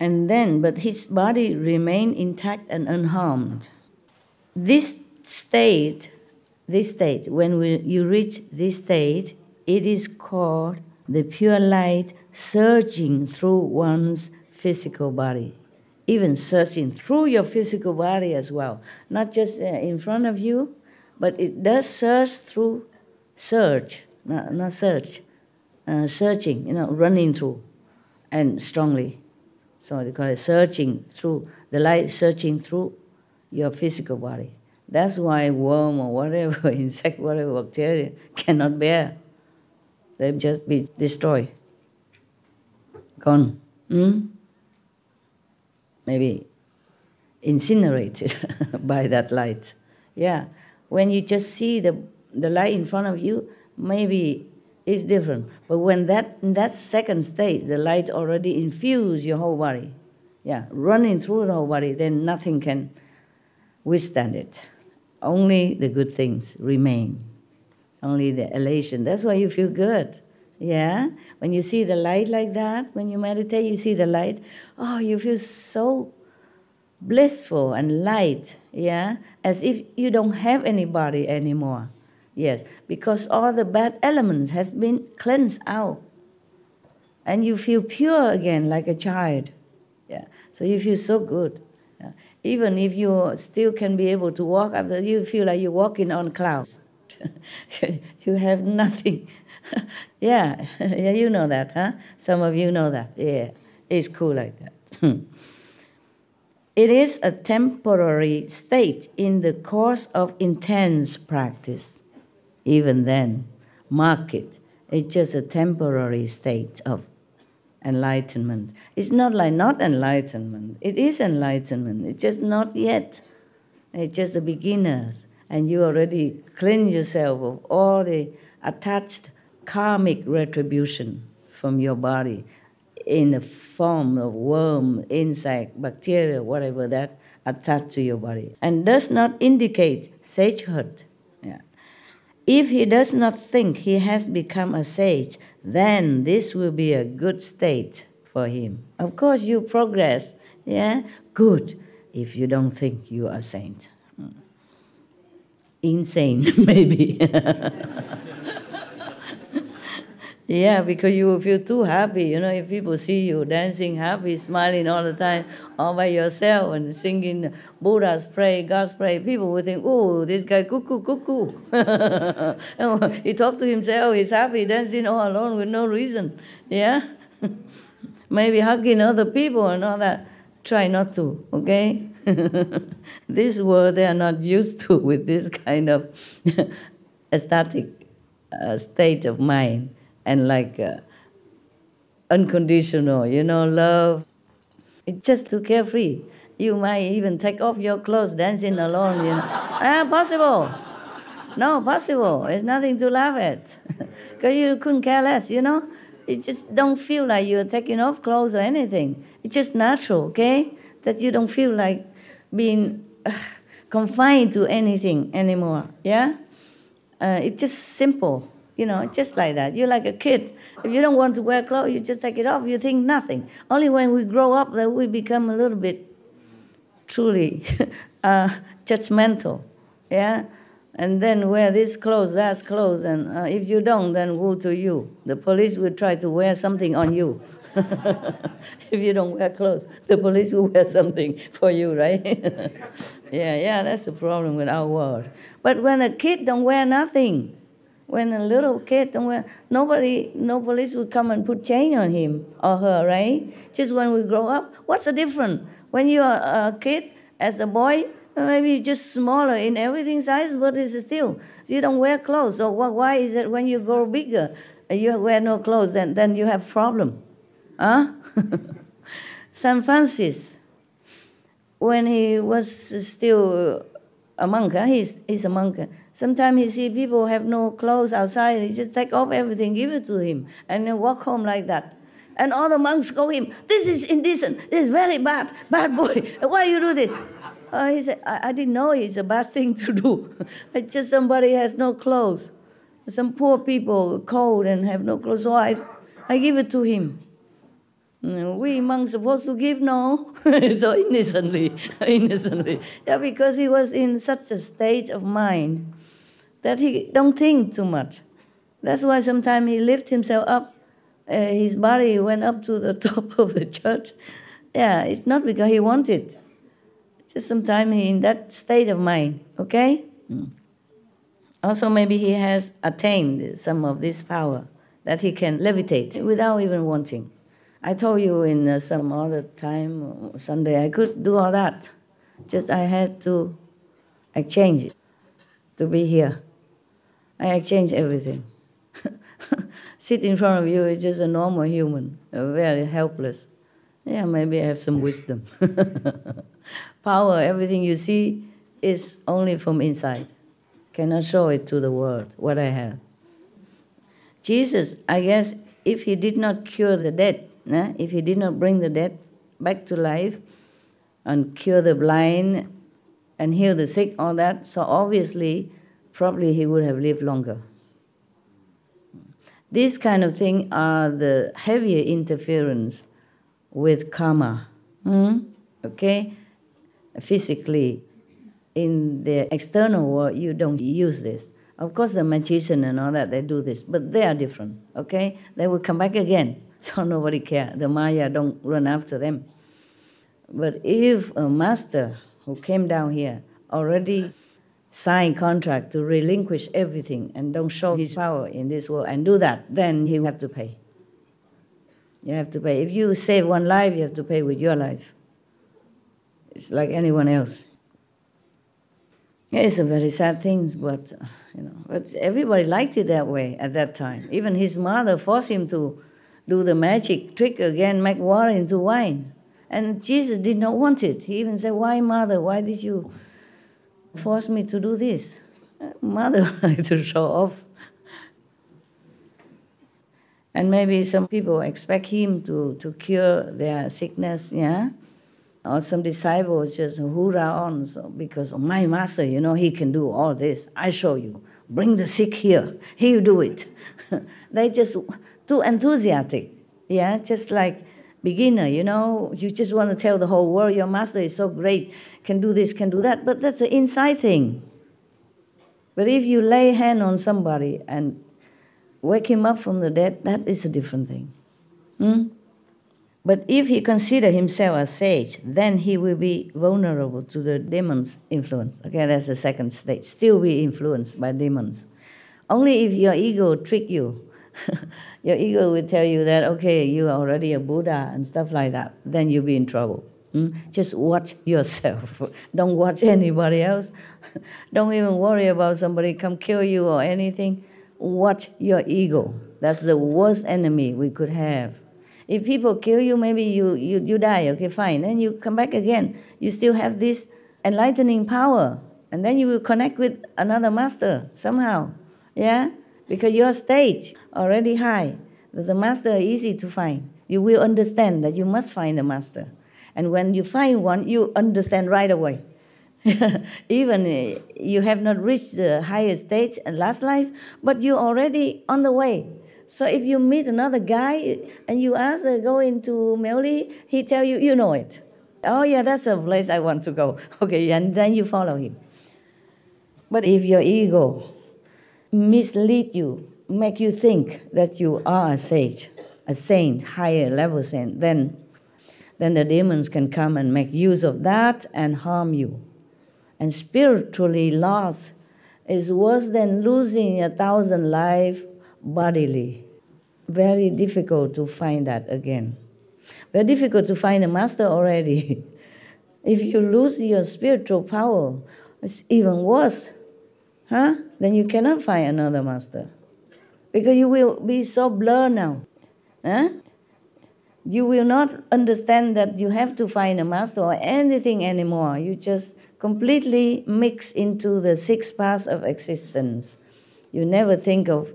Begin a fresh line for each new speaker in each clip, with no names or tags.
And then, but his body remained intact and unharmed. This state, when you reach this state, it is called the pure light surging through one's physical body. Even surging through your physical body as well. Not just in front of you, but it does surge through, surging, running through and strongly. So they call it surging through, the light surging through your physical body. That's why worm or whatever, insect, whatever, bacteria cannot bear. They just be destroyed, gone. Maybe incinerated by that light. Yeah, when you just see the light in front of you, maybe it's different. But when in that second state, the light already infused your whole body, running through the whole body, then nothing can withstand it. Only the good things remain. Only the elation. That's why you feel good. Yeah? When you see the light like that, when you meditate, you see the light, you feel so blissful and light, as if you don't have any body anymore. Yes, because all the bad elements has been cleansed out. And you feel pure again like a child. Yeah. So you feel so good. Yeah. Even if you still can be able to walk after, you feel like you're walking on clouds. You have nothing. Yeah, you know that, huh? Some of you know that. Yeah, it's cool like that. It is a temporary state in the course of intense practice. Even then, mark it. It's just a temporary state of enlightenment. It's not like not enlightenment. It is enlightenment. It's just not yet. It's just the beginners. And you already cleanse yourself of all the attached karmic retribution from your body in the form of worm, insect, bacteria, whatever that attached to your body. And does not indicate sagehood. Yeah. If he does not think he has become a sage, then this will be a good state for him. Of course, you progress. Yeah? Good if you don't think you are a saint. Insane, maybe. Yeah, because you will feel too happy. If people see you dancing happy, smiling all the time, all by yourself and singing Buddha's prayer, God's prayer, people will think, oh, this guy cuckoo. He talked to himself, he's happy, dancing all alone with no reason. Yeah? Maybe hugging other people and all that. Try not to, okay? This world they are not used to with this kind of ecstatic state of mind and like unconditional, love. It's just too carefree. You might even take off your clothes dancing alone, Possible. No, possible. It's nothing to laugh at. Because you couldn't care less, You just don't feel like you're taking off clothes or anything. It's just natural, okay? That you don't feel like being confined to anything anymore, yeah? It's just simple, just like that. You're like a kid. If you don't want to wear clothes, you just take it off. You think nothing. Only when we grow up that we become a little bit truly judgmental, yeah? And then wear this clothes, that clothes, and if you don't, then woe to you. The police will try to wear something on you. If you don't wear clothes, the police will wear something for you, right? Yeah, that's the problem with our world. But when a kid don't wear nothing, when a little kid don't wear, no police will come and put chain on him or her, right? Just when we grow up, what's the difference? When you're a kid, as a boy, maybe you're just smaller in everything size, but it's still, you don't wear clothes. So why is it when you grow bigger, you wear no clothes, and then you have problem? Huh? St. Francis, when he was still a monk, he's a monk. Sometimes he see people have no clothes outside, he just take off everything, give it to him, and then walk home like that. And all the monks go him, this is indecent, this is very bad boy, why you do this? He said, I didn't know it's a bad thing to do. It's just somebody has no clothes. Some poor people cold and have no clothes, so I give it to him. We monks supposed to give, no? So innocently, innocently. Yeah, because he was in such a state of mind that he don't think too much. That's why sometimes he lift himself up. His body went up to the top of the church. Yeah, it's not because he wanted. Just sometimes he in that state of mind, okay? Also, maybe he has attained some of this power that he can levitate without even wanting. I told you in some other time, Sunday, I could do all that. Just I had to exchange it to be here. I exchange everything. Sit in front of you, it's just a normal human, very helpless. Yeah, maybe I have some wisdom. Power, everything you see is only from inside. Cannot show it to the world, what I have. Jesus, I guess, if he did not cure the dead, if he did not bring the dead back to life and cure the blind and heal the sick, all that, so obviously, probably he would have lived longer. These kind of things are the heavier interference with karma. Okay? Physically, in the external world, you don't use this. Of course, the magician and all that, they do this, but they are different, okay? They will come back again, so nobody cares. The Maya don't run after them. But if a master who came down here already signed contract to relinquish everything and don't show his power in this world and do that, then he will have to pay. You have to pay. If you save one life, you have to pay with your life. It's like anyone else. Yeah, it's a very sad thing, but but everybody liked it that way at that time. Even his mother forced him to do the magic trick again, make water into wine. And Jesus did not want it. He even said, "Why, mother? Why did you force me to do this?" Mother wanted to show off. And maybe some people expect him to cure their sickness, yeah? Or some disciples just hoorah on because of my master, he can do all this. I show you. Bring the sick here. He'll do it. They just too enthusiastic, yeah? Just like beginner, you just want to tell the whole world your master is so great, can do this, can do that, but that's an inside thing. But if you lay hand on somebody and wake him up from the dead, that is a different thing. But if he considers himself a sage, then he will be vulnerable to the demon's influence. Okay, that's the second stage. Still be influenced by demons. Only if your ego trick you, your ego will tell you that, okay, you are already a Buddha and stuff like that, then you'll be in trouble. Just watch yourself. Don't watch anybody else. Don't even worry about somebody come kill you or anything. Watch your ego. That's the worst enemy we could have. If people kill you, maybe you die, okay, fine. Then you come back again. You still have this enlightening power. And then you will connect with another master somehow, yeah? Because your stage already high. The master is easy to find. You will understand that you must find a master. And when you find one, you understand right away. Even you have not reached the highest stage in last life, but you're already on the way. So if you meet another guy and you ask to go into Melli, he tell you, you know it. Oh yeah, that's a place I want to go. Okay, and then you follow him. But if your ego mislead you, make you think that you are a sage, a saint, higher level saint, then the demons can come and make use of that and harm you. And spiritually lost is worse than losing 1,000 lives bodily. Very difficult to find that again. Very difficult to find a master already. If you lose your spiritual power, it's even worse. Then you cannot find another master. Because you will be so blurred now. You will not understand that you have to find a master or anything anymore. You just completely mix into the 6 paths of existence. You never think of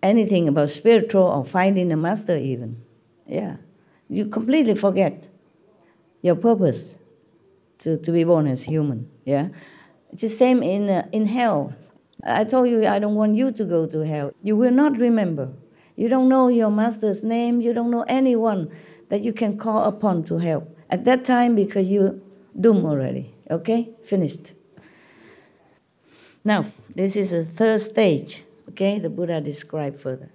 anything about spiritual or finding a master even. Yeah. You completely forget your purpose to be born as human. Yeah. It's the same in hell. I told you I don't want you to go to hell. You will not remember. You don't know your master's name. You don't know anyone. that you can call upon to help. At that time, because you're doomed already. Okay? Finished. Now, this is a third stage. Okay? The Buddha described further.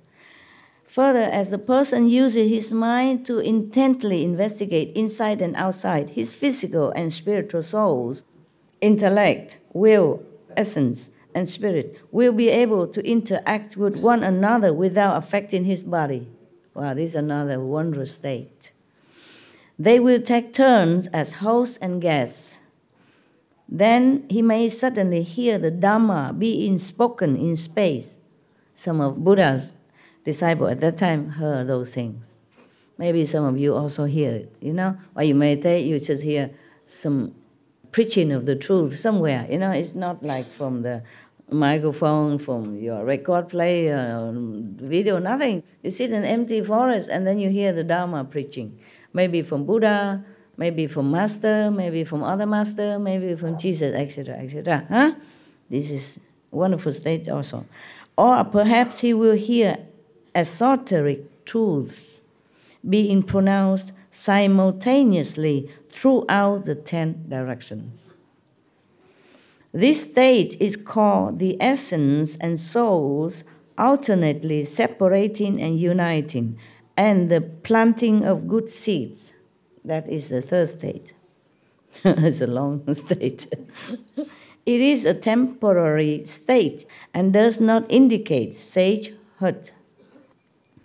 Further, as the person uses his mind to intently investigate inside and outside, his physical and spiritual souls, intellect, will, essence, and spirit will be able to interact with one another without affecting his body. Wow, this is another wondrous state. They will take turns as hosts and guests. Then he may suddenly hear the Dhamma being spoken in space. Some of Buddha's disciples at that time heard those things. Maybe some of you also hear it, you know? While you meditate, you just hear some preaching of the truth somewhere, you know? It's not like from the microphone, from your record player, video, nothing. You sit in an empty forest and then you hear the Dharma preaching. Maybe from Buddha, maybe from Master, maybe from other Master, maybe from Jesus, etc., etc. Huh? This is a wonderful state also. Or perhaps he will hear esoteric truths being pronounced simultaneously throughout the 10 directions. This state is called the essence and souls alternately separating and uniting, and the planting of good seeds. That is the third state. It's a long state. It is a temporary state and does not indicate sagehood.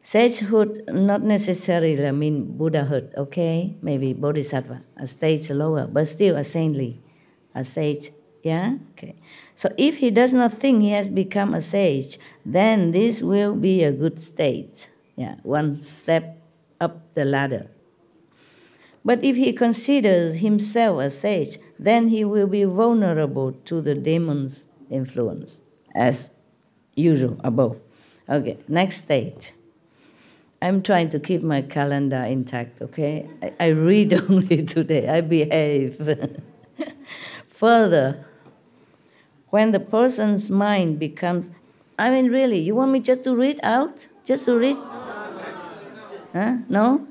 Sagehood not necessarily mean Buddhahood, okay? Maybe Bodhisattva, a stage lower, but still a saintly, a sage, yeah? Okay. So if he does not think he has become a sage, then this will be a good state. Yeah, one step up the ladder. But if he considers himself a sage, then he will be vulnerable to the demon's influence, as usual above. Okay, next stage. I'm trying to keep my calendar intact, okay? I read only today, I behave. Further, when the person's mind becomes, I mean really, you want me just to read out? Just to read? Huh? No?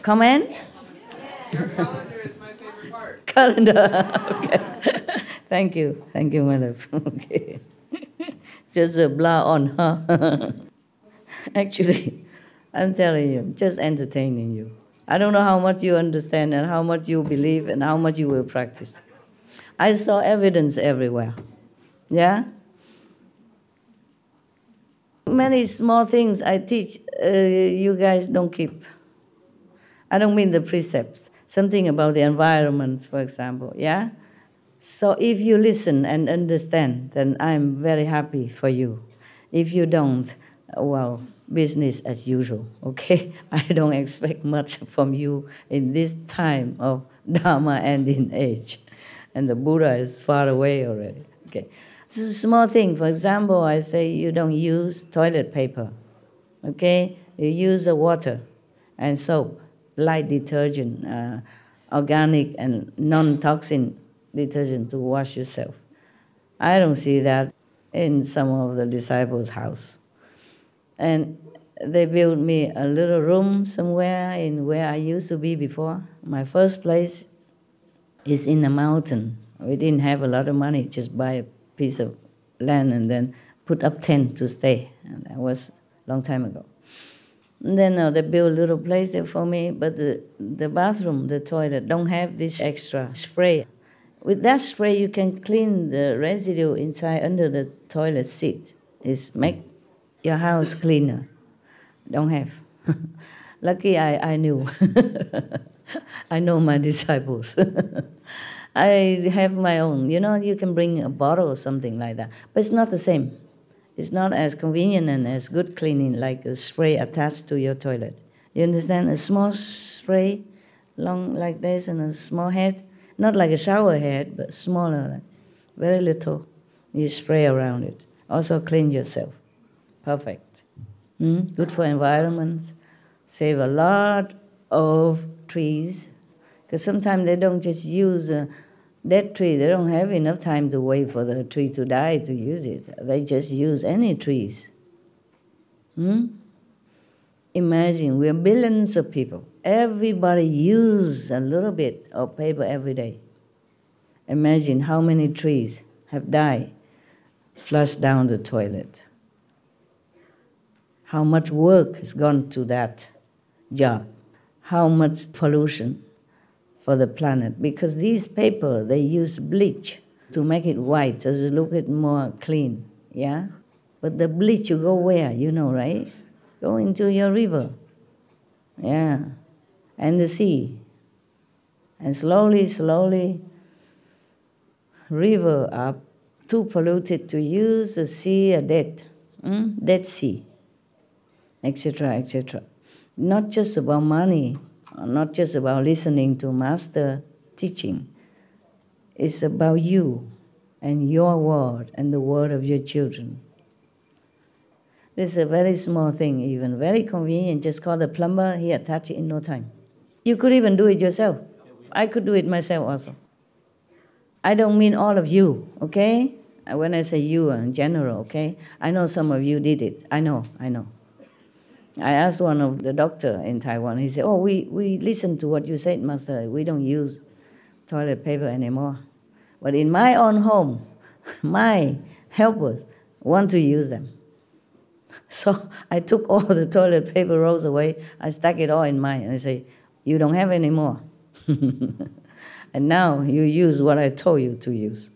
Comment?
Calendar is my favorite part.
Calendar, okay. Thank you, my love. Okay. Just blah on, huh? Actually, I'm telling you, just entertaining you. I don't know how much you understand and how much you believe and how much you will practice. I saw evidence everywhere. Yeah? Many small things I teach, you guys don't keep. I don't mean the precepts. Something about the environment, for example, yeah? So if you listen and understand, then I'm very happy for you. If you don't, well, business as usual, okay? I don't expect much from you in this time of Dharma ending age. And the Buddha is far away already, okay? This is a small thing. For example, I say you don't use toilet paper, okay? You use water and soap, light detergent, organic and non-toxin detergent to wash yourself. I don't see that in some of the disciples' house. And they built me a little room somewhere in where I used to be before. My first place is in the mountain. We didn't have a lot of money, just buy a piece of land and then put up tent to stay. And that was a long time ago. And then they built a little place there for me, but the bathroom, the toilet, don't have this extra spray. With that spray, you can clean the residue inside under the toilet seat. It's make your house cleaner. Don't have. Lucky I knew. I know my disciples. I have my own. You know, you can bring a bottle or something like that. But it's not the same. It's not as convenient and as good cleaning like a spray attached to your toilet. You understand? A small spray, long like this, and a small head. Not like a shower head, but smaller, like very little. You spray around it. Also clean yourself. Perfect. Good for environment. Save a lot of trees. Because sometimes they don't just use a dead tree. They don't have enough time to wait for the tree to die to use it. They just use any trees. imagine we are billions of people. Everybody uses a little bit of paper every day. Imagine how many trees have died, flushed down the toilet. How much work has gone to that job. How much pollution for the planet. Because these paper, they use bleach to make it white, so to look it more clean, yeah? But the bleach, you go where, you know, right? Go into your river, yeah, and the sea. And slowly, slowly, river are too polluted to use, the sea a dead sea, etc., etc. Not just about money, not just about listening to master teaching. It's about you and your word and the word of your children. This is a very small thing even, very convenient. Just call the plumber, he attach it in no time. You could even do it yourself. I could do it myself also. I don't mean all of you, okay? When I say you in general, okay? I know some of you did it. I know. I asked one of the doctor in Taiwan. He said, oh, we listened to what you said, Master. We don't use toilet paper anymore. But in my own home, my helpers want to use them. So I took all the toilet paper rolls away. I stuck it all in mine. And I say, you don't have any more. And now you use what I told you to use.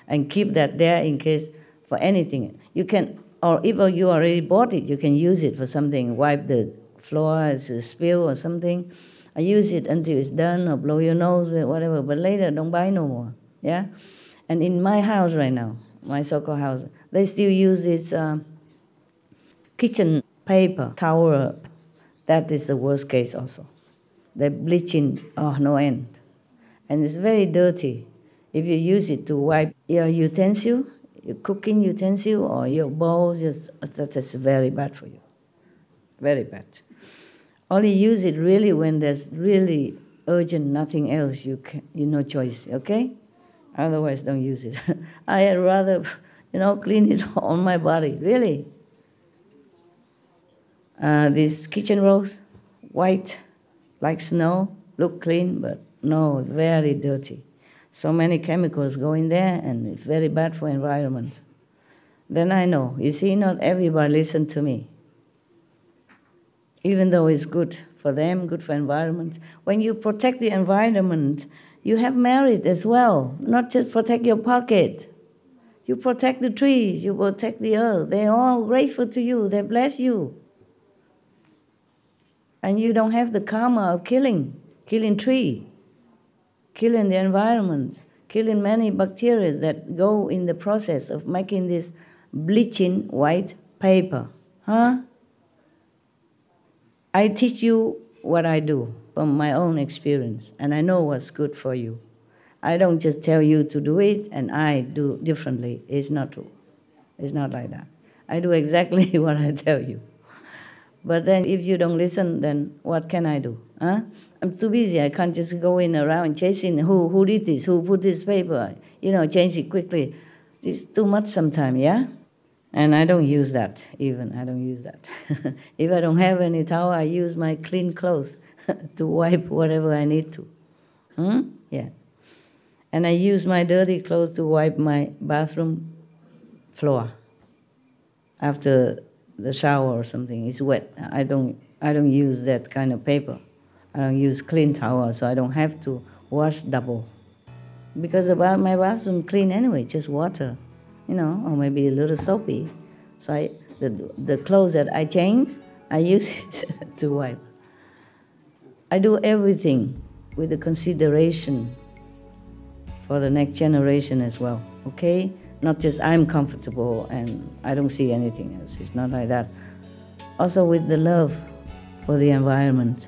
And keep that there in case for anything. You can, or if you already bought it, you can use it for something. Wipe the floor as a spill or something. I use it until it's done, or blow your nose, whatever. But later, don't buy no more. Yeah? And in my house right now, my so-called house, they still use this kitchen paper, towel. That is the worst case also. They're bleaching, no end. And it's very dirty. If you use it to wipe your utensil, your cooking utensil, or your bowls, that is very bad for you. Very bad. Only use it really when there's really urgent, nothing else, you no choice, okay? Otherwise, don't use it. I'd rather, clean it on my body, really. These kitchen rolls, white, like snow, look clean, but no, very dirty. So many chemicals go in there, and it's very bad for environment. Then I know, you see, not everybody listen to me. Even though it's good for them, good for environment. When you protect the environment, you have merit as well. Not just protect your pocket. You protect the trees, you protect the earth. They're all grateful to you, they bless you. And you don't have the karma of killing tree, killing the environment, killing many bacteria that go in the process of making this bleaching white paper. I teach you what I do from my own experience, and I know what's good for you. I don't just tell you to do it, and I do differently. It's not true. It's not like that. I do exactly what I tell you. But then if you don't listen, then what can I do? I'm too busy. I can't just go in around chasing who did this, who put this paper, change it quickly. It's too much sometimes, yeah? And I don't use that even. I don't use that. If I don't have any towel, I use my clean clothes to wipe whatever I need to. Yeah. And I use my dirty clothes to wipe my bathroom floor after the shower or something. It's wet. I don't use that kind of paper. I don't use clean towel, so I don't have to wash double. Because my bathroom clean anyway, just water, or maybe a little soapy. So the clothes that I change, I use it to wipe. I do everything with the consideration for the next generation as well, okay? Not just I'm comfortable and I don't see anything else. It's not like that. Also with the love for the environment.